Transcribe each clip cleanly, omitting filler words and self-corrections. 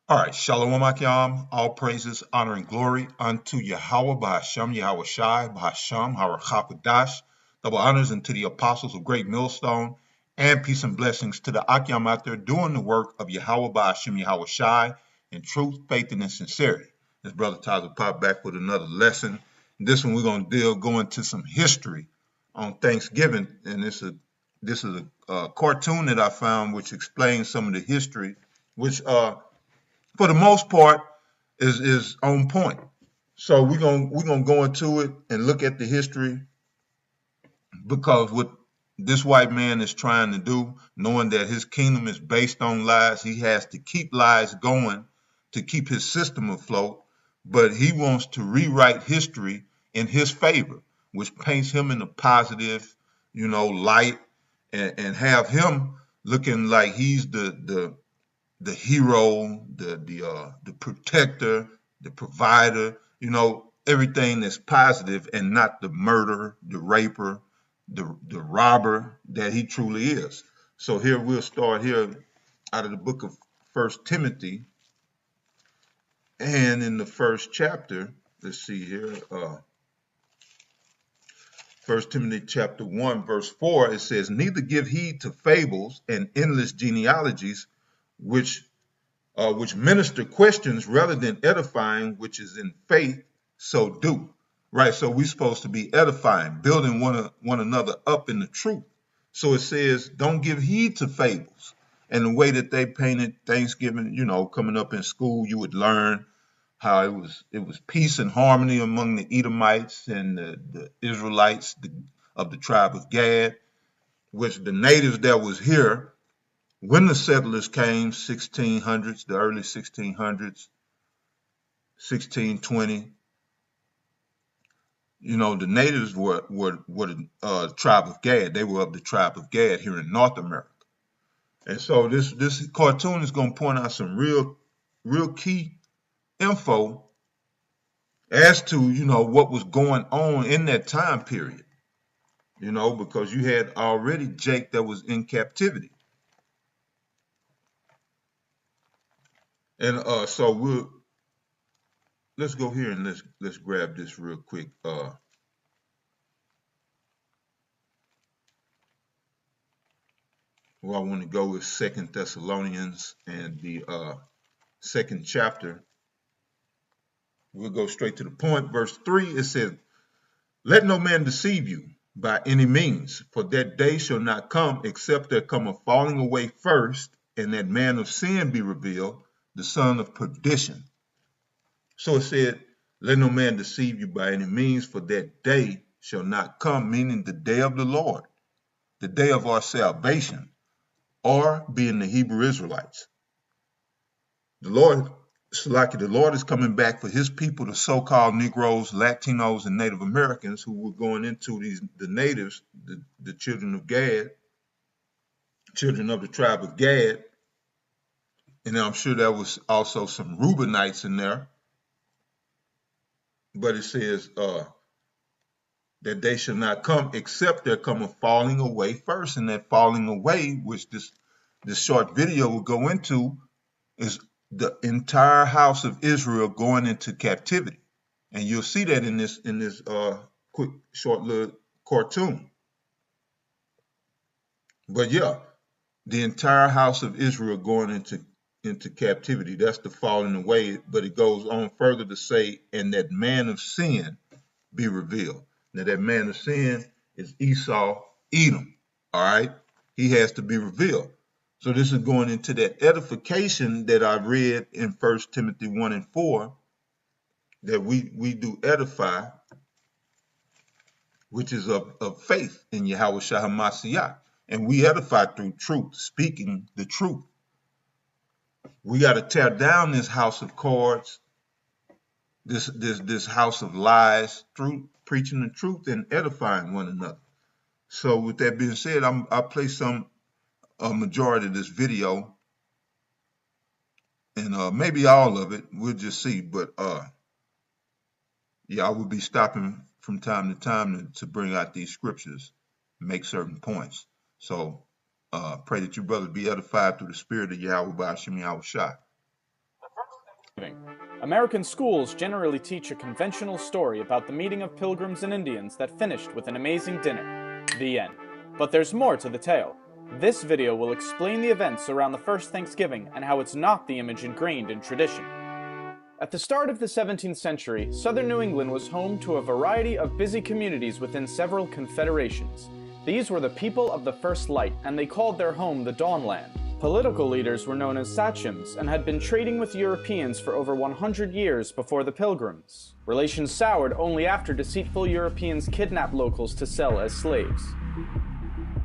All right, Shalom Akyam, all praises, honor, and glory unto Yahweh, Bahasham, Yahweh Shai, Bahasham, Harakakadash. Double honors unto the apostles of Great Millstone, and peace and blessings to the Akyam out there doing the work of Yahweh, Bahasham, Yahweh Shai, in truth, faith, and in sincerity. This brother Tyler popped back with another lesson. This one we're going to go into some history on Thanksgiving, and this is a cartoon that I found which explains some of the history, which for the most part is on point. So we're gonna go into it and look at the history because what this white man is trying to do, knowing that his kingdom is based on lies, he has to keep lies going to keep his system afloat, but he wants to rewrite history in his favor, which paints him in a positive, light and have him looking like he's the hero, the protector, the provider, everything that's positive and not the murderer, the raper, the robber that he truly is. So here we'll start here out of the book of First Timothy, and in the first chapter, let's see here, First Timothy chapter 1, verse 4, it says, "Neither give heed to fables and endless genealogies, which minister questions rather than edifying, which is in faith, so do." Right? So we're supposed to be edifying, building one another up in the truth. So it says, don't give heed to fables. And the way that they painted Thanksgiving, coming up in school, you would learn how it was peace and harmony among the Edomites and the Israelites of the tribe of Gad, which the natives that was here when the settlers came, 1600s, the early 1600s, 1620, the natives were the tribe of Gad. They were of the tribe of Gad here in North America. And so this cartoon is going to point out some real key info as to, what was going on in that time period, because you had already Jake that was in captivity. And so let's go here and let's grab this real quick. Where I want to go is Second Thessalonians and the second chapter. We'll go straight to the point. Verse 3, it says, "Let no man deceive you by any means, for that day shall not come except there come a falling away first, and that man of sin be revealed, the son of perdition." So it said, let no man deceive you by any means, for that day shall not come, meaning the day of the Lord, the day of our salvation, or being the Hebrew Israelites. The Lord is coming back for his people, the so-called Negroes, Latinos, and Native Americans who were going into the natives, the children of Gad, children of the tribe of Gad. And I'm sure there was also some Reubenites in there. But it says that they shall not come except there come a falling away first. And that falling away, which this short video will go into, is the entire house of Israel going into captivity. And you'll see that in this quick short little cartoon. But yeah, the entire house of Israel going into captivity. That's the falling away. But it goes on further to say, and that man of sin be revealed. Now that man of sin is Esau, Edom. All right, he has to be revealed. So this is going into that edification that I read in First Timothy 1 and 4, that we do edify, which is of faith in Yahweh Shah HaMashiach. And we edify through truth, speaking the truth. We got to tear down this house of cards, this house of lies, through preaching the truth and edifying one another. So with that being said, I'll play a majority of this video, and maybe all of it. We'll just see. But yeah, I will be stopping from time to time to bring out these scriptures, make certain points. So pray that you brothers be edified through the spirit of Yahweh by Hashem Yahweh Shai. American schools generally teach a conventional story about the meeting of pilgrims and Indians that finished with an amazing dinner. The end. But there's more to the tale. This video will explain the events around the first Thanksgiving and how it's not the image ingrained in tradition. At the start of the 17th century, southern New England was home to a variety of busy communities within several confederations. These were the people of the first light, and they called their home the Dawnland. Political leaders were known as sachems and had been trading with Europeans for over 100 years before the Pilgrims. Relations soured only after deceitful Europeans kidnapped locals to sell as slaves.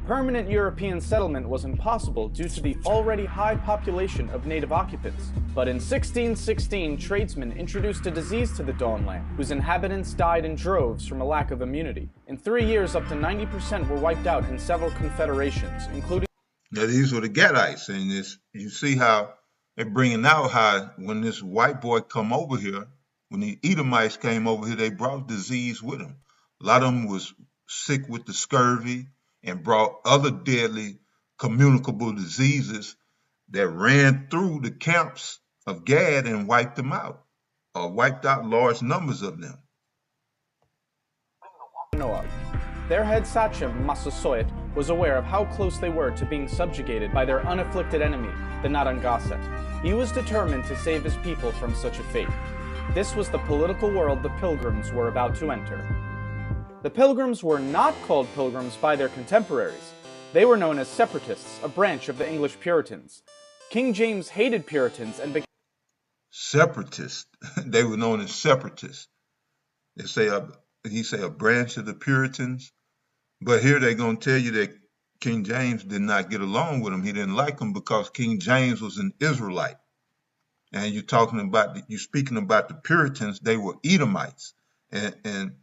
Permanent European settlement was impossible due to the already high population of native occupants. But in 1616, tradesmen introduced a disease to the Dawnland, whose inhabitants died in droves from a lack of immunity. In 3 years, up to 90% were wiped out in several confederations, including... Now, these were the Gadites, and you see how they're bringing out how when this white boy come over here, when the Edomites came over here, they brought disease with them. A lot of them was sick with the scurvy and brought other deadly communicable diseases that ran through the camps of Gad and wiped them out, or wiped out large numbers of them. Their head sachem, Massasoit, was aware of how close they were to being subjugated by their unafflicted enemy, the Narragansett. He was determined to save his people from such a fate. This was the political world the Pilgrims were about to enter. The Pilgrims were not called Pilgrims by their contemporaries. They were known as Separatists, a branch of the English Puritans. King James hated Puritans and became... Separatists. They were known as Separatists. He say a branch of the Puritans. But here they're going to tell you that King James did not get along with him. He didn't like him because King James was an Israelite. And you're speaking about the Puritans, they were Edomites. And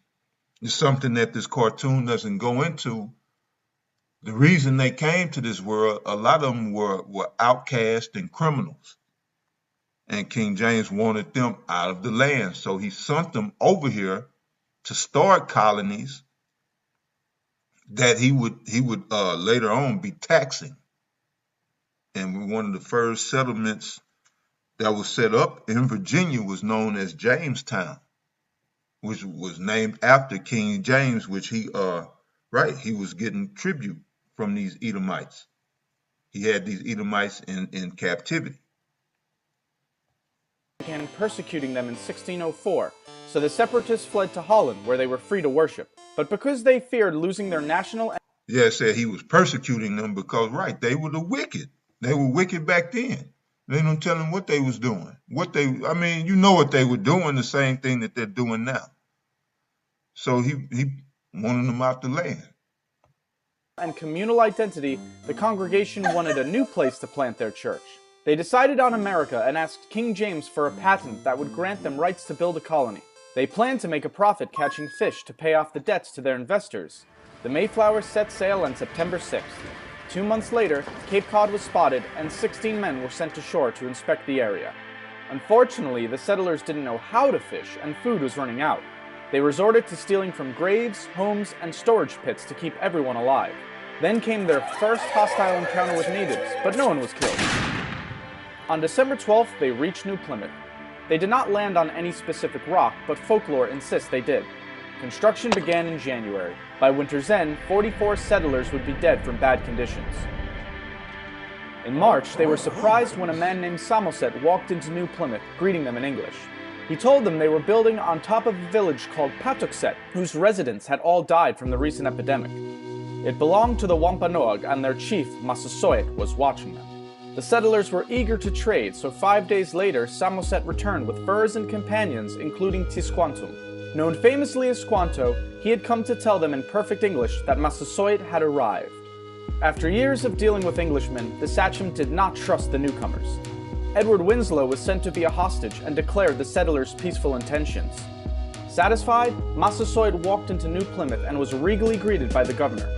it's something that this cartoon doesn't go into. The reason they came to this world, a lot of them were outcasts and criminals. And King James wanted them out of the land. So he sent them over here to start colonies that he would later on be taxing. And one of the first settlements that was set up in Virginia was known as Jamestown, which was named after King James, which he was getting tribute from these Edomites. He had these Edomites in captivity. Began persecuting them in 1604, so the Separatists fled to Holland, where they were free to worship. But because they feared losing their national... Yeah, it said he was persecuting them because, they were the wicked. They were wicked back then. They don't tell them what they was doing. You know what they were doing, the same thing that they're doing now. So he wanted them out the land. And communal identity, the congregation wanted a new place to plant their church. They decided on America and asked King James for a patent that would grant them rights to build a colony. They planned to make a profit catching fish to pay off the debts to their investors. The Mayflower set sail on September 6th. 2 months later, Cape Cod was spotted and 16 men were sent ashore to inspect the area. Unfortunately, the settlers didn't know how to fish and food was running out. They resorted to stealing from graves, homes, and storage pits to keep everyone alive. Then came their first hostile encounter with natives, but no one was killed. On December 12th, they reached New Plymouth. They did not land on any specific rock, but folklore insists they did. Construction began in January. By winter's end, 44 settlers would be dead from bad conditions. In March, they were surprised when a man named Samoset walked into New Plymouth, greeting them in English. He told them they were building on top of a village called Patuxet, whose residents had all died from the recent epidemic. It belonged to the Wampanoag, and their chief, Massasoit, was watching them. The settlers were eager to trade, so 5 days later, Samoset returned with furs and companions, including Tisquantum. Known famously as Squanto, he had come to tell them in perfect English that Massasoit had arrived. After years of dealing with Englishmen, the sachem did not trust the newcomers. Edward Winslow was sent to be a hostage and declared the settlers' peaceful intentions. Satisfied, Massasoit walked into New Plymouth and was regally greeted by the governor.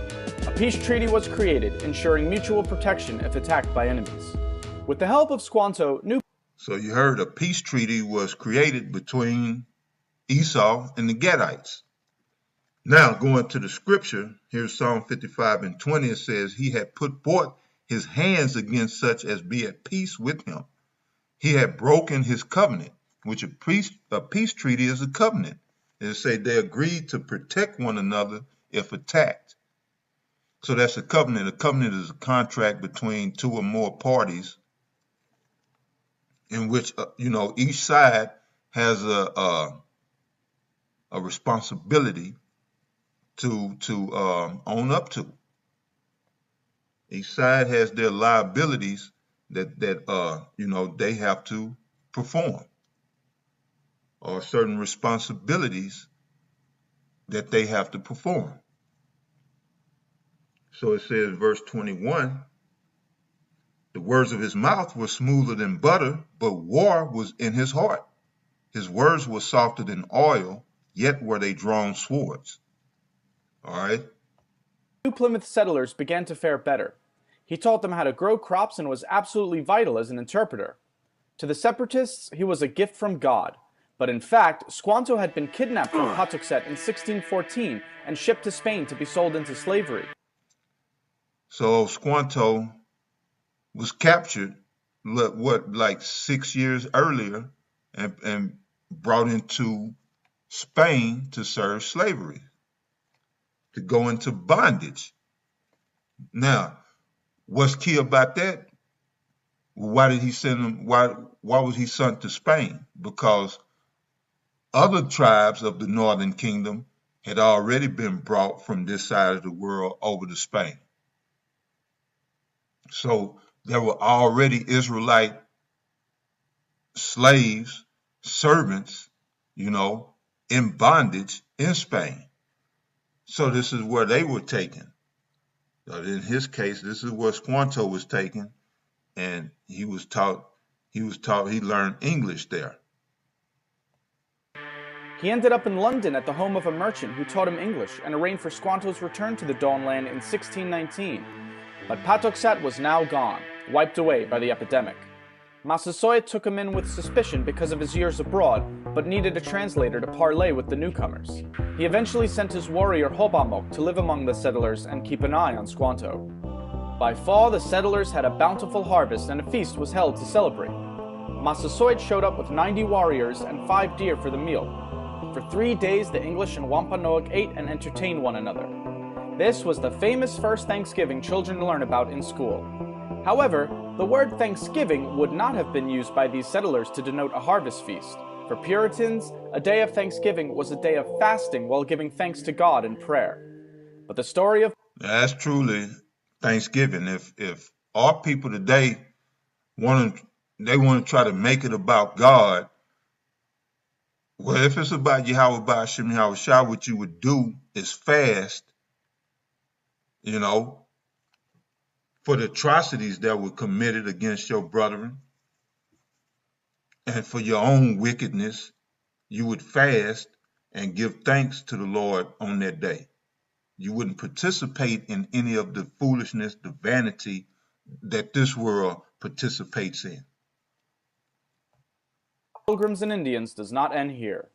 A peace treaty was created, ensuring mutual protection if attacked by enemies. With the help of Squanto, So you heard a peace treaty was created between Esau and the Gadites. Now, going to the scripture, here's Psalm 55:20. It says, he had put forth his hands against such as be at peace with him. He had broken his covenant. which a peace treaty is a covenant. It say they agreed to protect one another if attacked. So that's a covenant. A covenant is a contract between two or more parties in which each side has a responsibility to own up to. Each side has their liabilities that they have to perform, or certain responsibilities that they have to perform. So it says, verse 21, the words of his mouth were smoother than butter, but war was in his heart. His words were softer than oil, yet were they drawn swords. All right. New Plymouth settlers began to fare better. He taught them how to grow crops and was absolutely vital as an interpreter. To the separatists, he was a gift from God. But in fact, Squanto had been kidnapped from Patuxet in 1614 and shipped to Spain to be sold into slavery. So Squanto was captured, like 6 years earlier, and brought into Spain to serve slavery, to go into bondage. Now, what's key about that? Why did he send him? Why was he sent to Spain? Because other tribes of the Northern Kingdom had already been brought from this side of the world over to Spain. So there were already Israelite slaves, servants, in bondage in Spain. So this is where they were taken. In his case, this is where Squanto was taken, and he learned English there. He ended up in London at the home of a merchant who taught him English and arranged for Squanto's return to the Dawnland in 1619. But Patuxet was now gone, wiped away by the epidemic. Massasoit took him in with suspicion because of his years abroad, but needed a translator to parley with the newcomers. He eventually sent his warrior Hobamok to live among the settlers and keep an eye on Squanto. By fall, the settlers had a bountiful harvest and a feast was held to celebrate. Massasoit showed up with 90 warriors and 5 deer for the meal. For 3 days, the English and Wampanoag ate and entertained one another. This was the famous first Thanksgiving children learn about in school. However, the word Thanksgiving would not have been used by these settlers to denote a harvest feast. For Puritans, a day of Thanksgiving was a day of fasting while giving thanks to God in prayer. But the story of... That's truly Thanksgiving. If our people today want to try to make it about God, well, if it's about Yahweh Ba'ashem Yahweh Shah, what you would do is fast, for the atrocities that were committed against your brethren, and for your own wickedness, you would fast and give thanks to the Lord on that day. You wouldn't participate in any of the foolishness, the vanity that this world participates in. Pilgrims and Indians does not end here.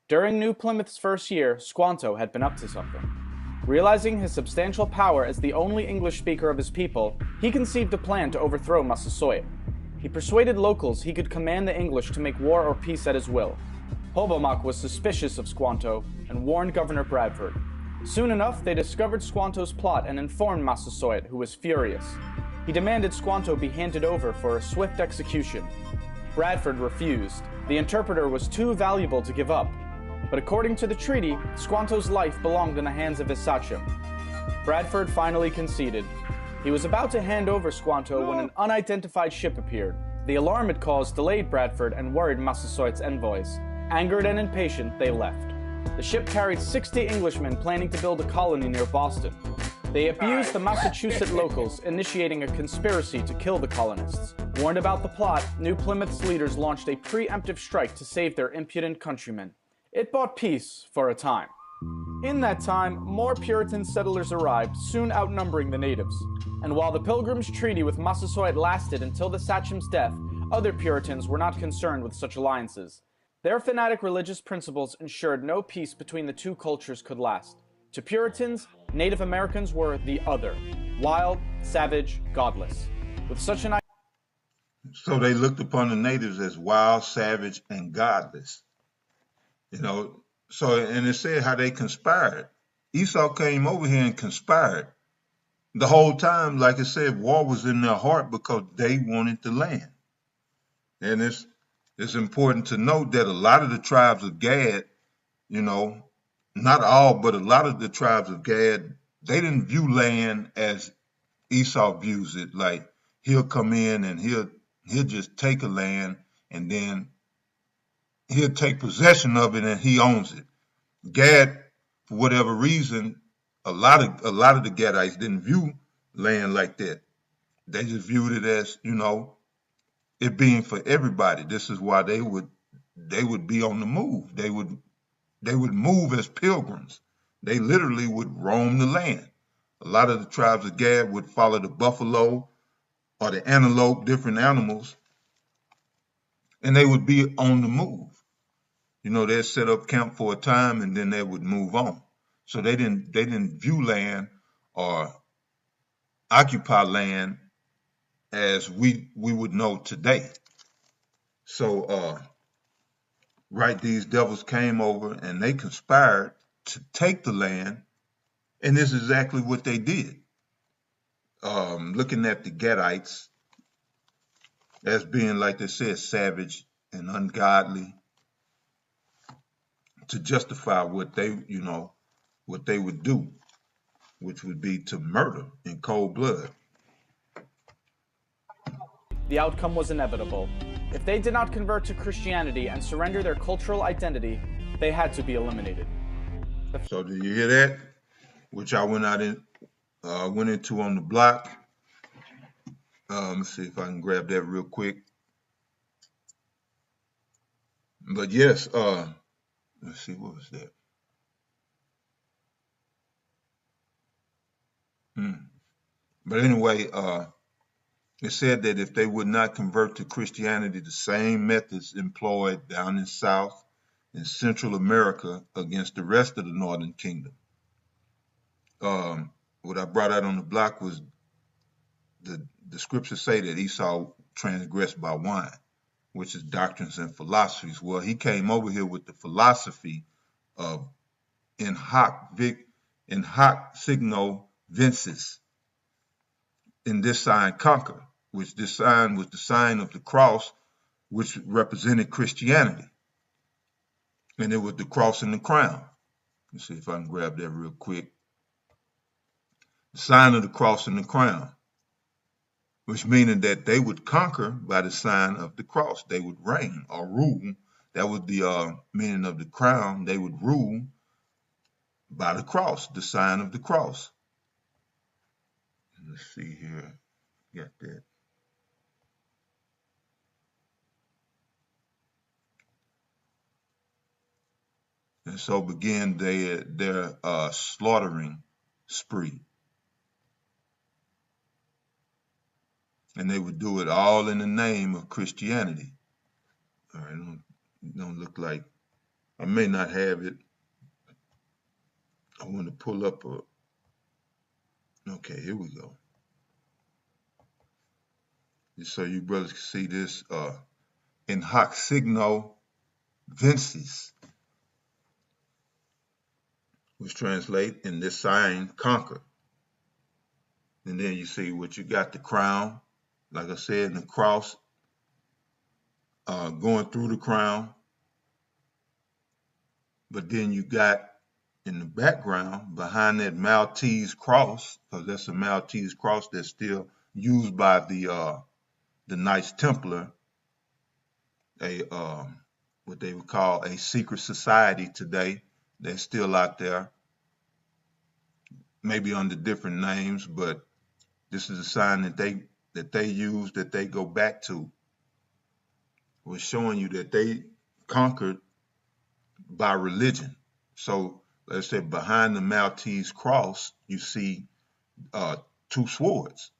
During New Plymouth's first year, Squanto had been up to something. Realizing his substantial power as the only English speaker of his people, he conceived a plan to overthrow Massasoit. He persuaded locals he could command the English to make war or peace at his will. Hobamok was suspicious of Squanto and warned Governor Bradford. Soon enough, they discovered Squanto's plot and informed Massasoit, who was furious. He demanded Squanto be handed over for a swift execution. Bradford refused. The interpreter was too valuable to give up. But according to the treaty, Squanto's life belonged in the hands of his sachem. Bradford finally conceded. He was about to hand over Squanto when an unidentified ship appeared. The alarm it caused delayed Bradford and worried Massasoit's envoys. Angered and impatient, they left. The ship carried 60 Englishmen planning to build a colony near Boston. They abused the Massachusetts locals, initiating a conspiracy to kill the colonists. Warned about the plot, New Plymouth's leaders launched a preemptive strike to save their impudent countrymen. It bought peace for a time. In that time, more Puritan settlers arrived, soon outnumbering the natives. And while the Pilgrims' Treaty with Massasoit lasted until the sachem's death, other Puritans were not concerned with such alliances. Their fanatic religious principles ensured no peace between the two cultures could last. To Puritans, Native Americans were the other, wild, savage, godless. With such an So they looked upon the natives as wild, savage, and godless. You know, so and it said how they conspired. Esau came over here and conspired. The whole time, like I said, war was in their heart because they wanted the land. And it's important to note that a lot of the tribes of Gad, you know, not all, but a lot of the tribes of Gad, they didn't view land as Esau views it. Like he'll come in and he'll just take a land and then he'll take possession of it and he owns it. Gad, for whatever reason, a lot of the Gadites didn't view land like that. They just viewed it as, it being for everybody. This is why they would be on the move. They would move as pilgrims. They literally would roam the land. A lot of the tribes of Gad would follow the buffalo or the antelope, different animals, and they would be on the move. They'd set up camp for a time and then they would move on. So they didn't view land or occupy land as we would know today. So right, these devils came over and they conspired to take the land, and this is exactly what they did. Looking at the Gadites as being, like they said, savage and ungodly, to justify what they would do, which would be to murder in cold blood. The outcome was inevitable. If they did not convert to Christianity and surrender their cultural identity, they had to be eliminated. So do you hear that? Which I went into on the block. Let's see if I can grab that real quick. But yes, let's see, what was that? But anyway, it said that if they would not convert to Christianity, the same methods employed down in South and Central America against the rest of the Northern Kingdom. What I brought out on the block was the scriptures say that Esau transgressed by wine, which is doctrines and philosophies. Well, he came over here with the philosophy of in hoc signo vinces, in this sign conquer, which this sign was the sign of the cross, which represented Christianity. And it was the cross and the crown. Let's see if I can grab that real quick. The sign of the cross and the crown, which meaning that they would conquer by the sign of the cross. They would reign or rule. That was the meaning of the crown. They would rule by the cross, the sign of the cross. Let's see here. Got that. And so began their slaughtering spree. And they would do it all in the name of Christianity. All right, don't look like, I may not have it. I want to pull up okay, here we go. Just so you brothers can see this, in hoc signo vinces, which translate in this sign conquer. And then you see what you got, the crown, like I said, and the cross going through the crown. But then you got in the background, behind that Maltese cross, because that's a Maltese cross that's still used by the Knights Templar, what they would call a secret society today. They're still out there, maybe under different names, but this is a sign that they use, that they go back to. Was showing you that they conquered by religion. So let's say behind the Maltese cross, you see two swords.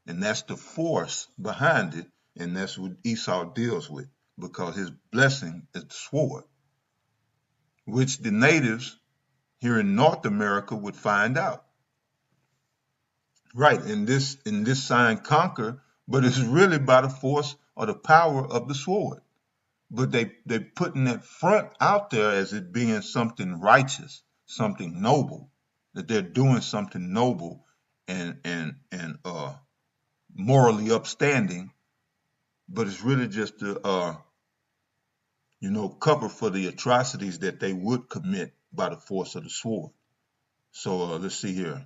And that's the force behind it. And that's what Esau deals with, because his blessing is the sword, which the natives here in North America would find out. Right, in this sign conquer but it's really by the force or the power of the sword. But they putting that front out there as it being something righteous, something noble, that they're doing something noble and morally upstanding, but it's really just to cover for the atrocities that they would commit by the force of the sword. So let's see here.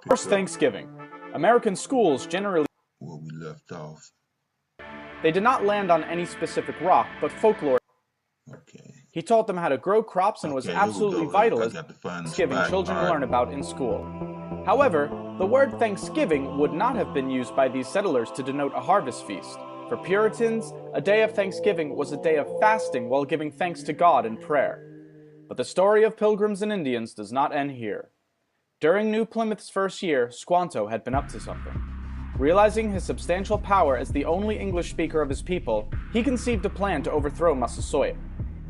First Thanksgiving. American schools generally Where we left off. They did not land on any specific rock, but folklore. Okay. He taught them how to grow crops and was absolutely vital as Thanksgiving children learn about in school. However, the word Thanksgiving would not have been used by these settlers to denote a harvest feast. For Puritans, a day of Thanksgiving was a day of fasting while giving thanks to God in prayer. But the story of Pilgrims and Indians does not end here. During New Plymouth's first year, Squanto had been up to something. Realizing his substantial power as the only English speaker of his people, he conceived a plan to overthrow Massasoit.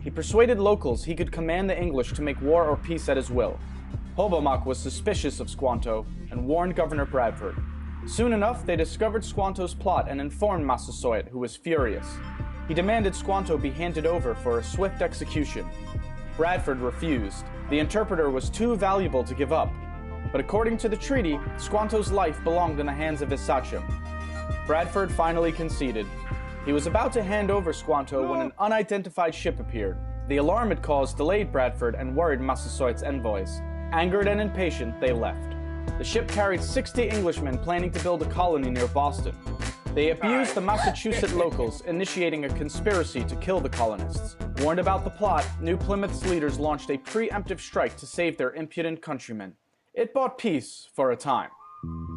He persuaded locals he could command the English to make war or peace at his will. Hobomok was suspicious of Squanto and warned Governor Bradford. Soon enough, they discovered Squanto's plot and informed Massasoit, who was furious. He demanded Squanto be handed over for a swift execution. Bradford refused. The interpreter was too valuable to give up. But according to the treaty, Squanto's life belonged in the hands of his sachem. Bradford finally conceded. He was about to hand over Squanto when an unidentified ship appeared. The alarm it caused delayed Bradford and worried Massasoit's envoys. Angered and impatient, they left. The ship carried 60 Englishmen planning to build a colony near Boston. They abused the Massachusetts locals, initiating a conspiracy to kill the colonists. Warned about the plot, New Plymouth's leaders launched a preemptive strike to save their impudent countrymen. It bought peace for a time.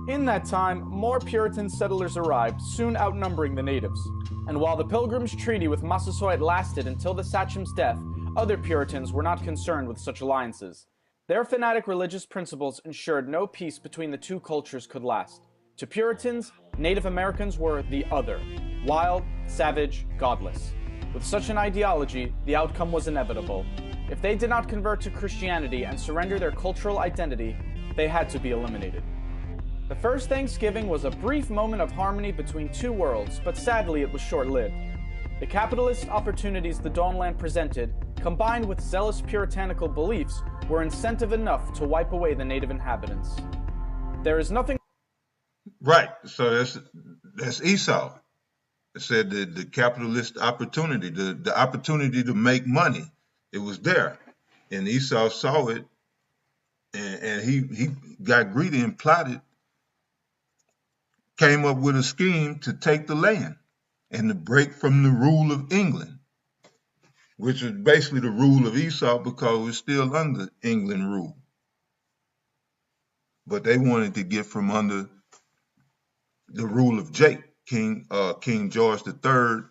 In that time, more Puritan settlers arrived, soon outnumbering the natives. And while the Pilgrims' Treaty with Massasoit lasted until the sachem's death, other Puritans were not concerned with such alliances. Their fanatic religious principles ensured no peace between the two cultures could last. To Puritans, Native Americans were the other, wild, savage, godless. With such an ideology, the outcome was inevitable. If they did not convert to Christianity and surrender their cultural identity, they had to be eliminated. The first Thanksgiving was a brief moment of harmony between two worlds, but sadly it was short-lived. The capitalist opportunities the Dawnland presented, combined with zealous puritanical beliefs, were incentive enough to wipe away the native inhabitants. There is nothing... Right, so that's Esau. It said the capitalist opportunity, the opportunity to make money, it was there. And Esau saw it, and he got greedy and plotted, came up with a scheme to take the land and to break from the rule of England, which was basically the rule of Esau because it was still under England rule. But they wanted to get from under the rule of Jake, King George III,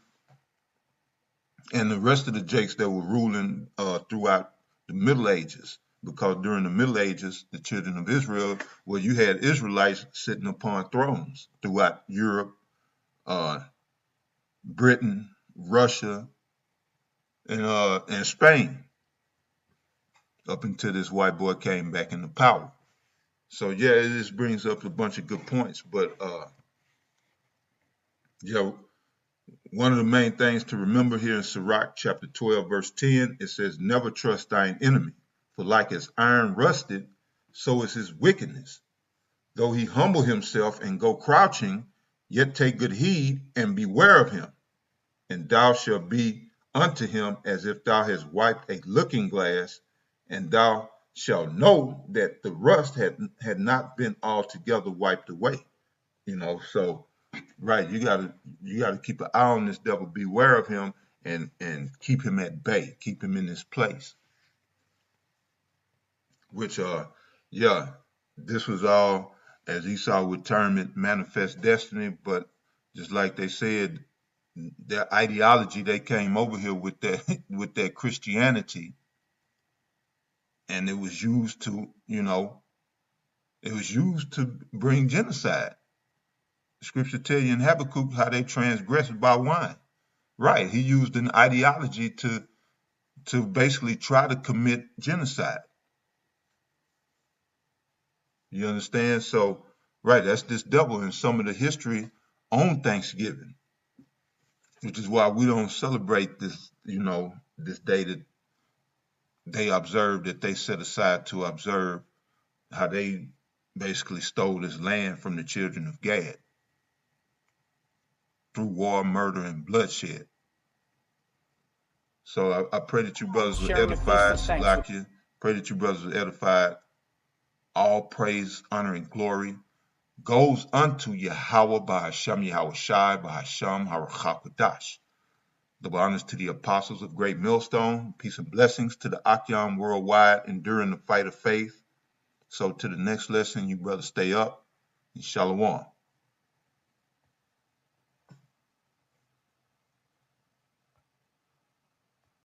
and the rest of the Jakes that were ruling throughout the Middle Ages. Because during the Middle Ages, the children of Israel, well, you had Israelites sitting upon thrones throughout Europe, Britain, Russia, and Spain, up until this white boy came back into power. So yeah, this brings up a bunch of good points, but one of the main things to remember here in Sirach chapter 12, verse 10, it says, "Never trust thine enemy, for like as iron rusted, so is his wickedness. Though he humble himself and go crouching, yet take good heed and beware of him. And thou shalt be unto him as if thou hast wiped a looking glass, and thou shalt know that the rust had not been altogether wiped away." So right, you gotta keep an eye on this devil, beware of him, and keep him at bay, keep him in his place. Which this was all, as Esau would term it, manifest destiny. But just like they said, their ideology, they came over here with their Christianity, and it was used to bring genocide. Scripture tell you in Habakkuk how they transgressed by wine. Right, he used an ideology to basically try to commit genocide. You understand? So, Right, that's this double in some of the history on Thanksgiving, which is why we don't celebrate this, this day that they observed, that they set aside to observe how they basically stole this land from the children of Gad through war, murder, and bloodshed. So I pray that you brothers were Sharing a feast edified, of thanks. Salakia. Pray that you brothers were edified. All praise, honor, and glory goes unto Yahweh Bahasham Yahweh Shai Bahasham Harakapadash. Double honors to the apostles of Great Millstone. Peace and blessings to the Akyam worldwide, enduring the fight of faith. So to the next lesson, you brothers stay up. And Shalom.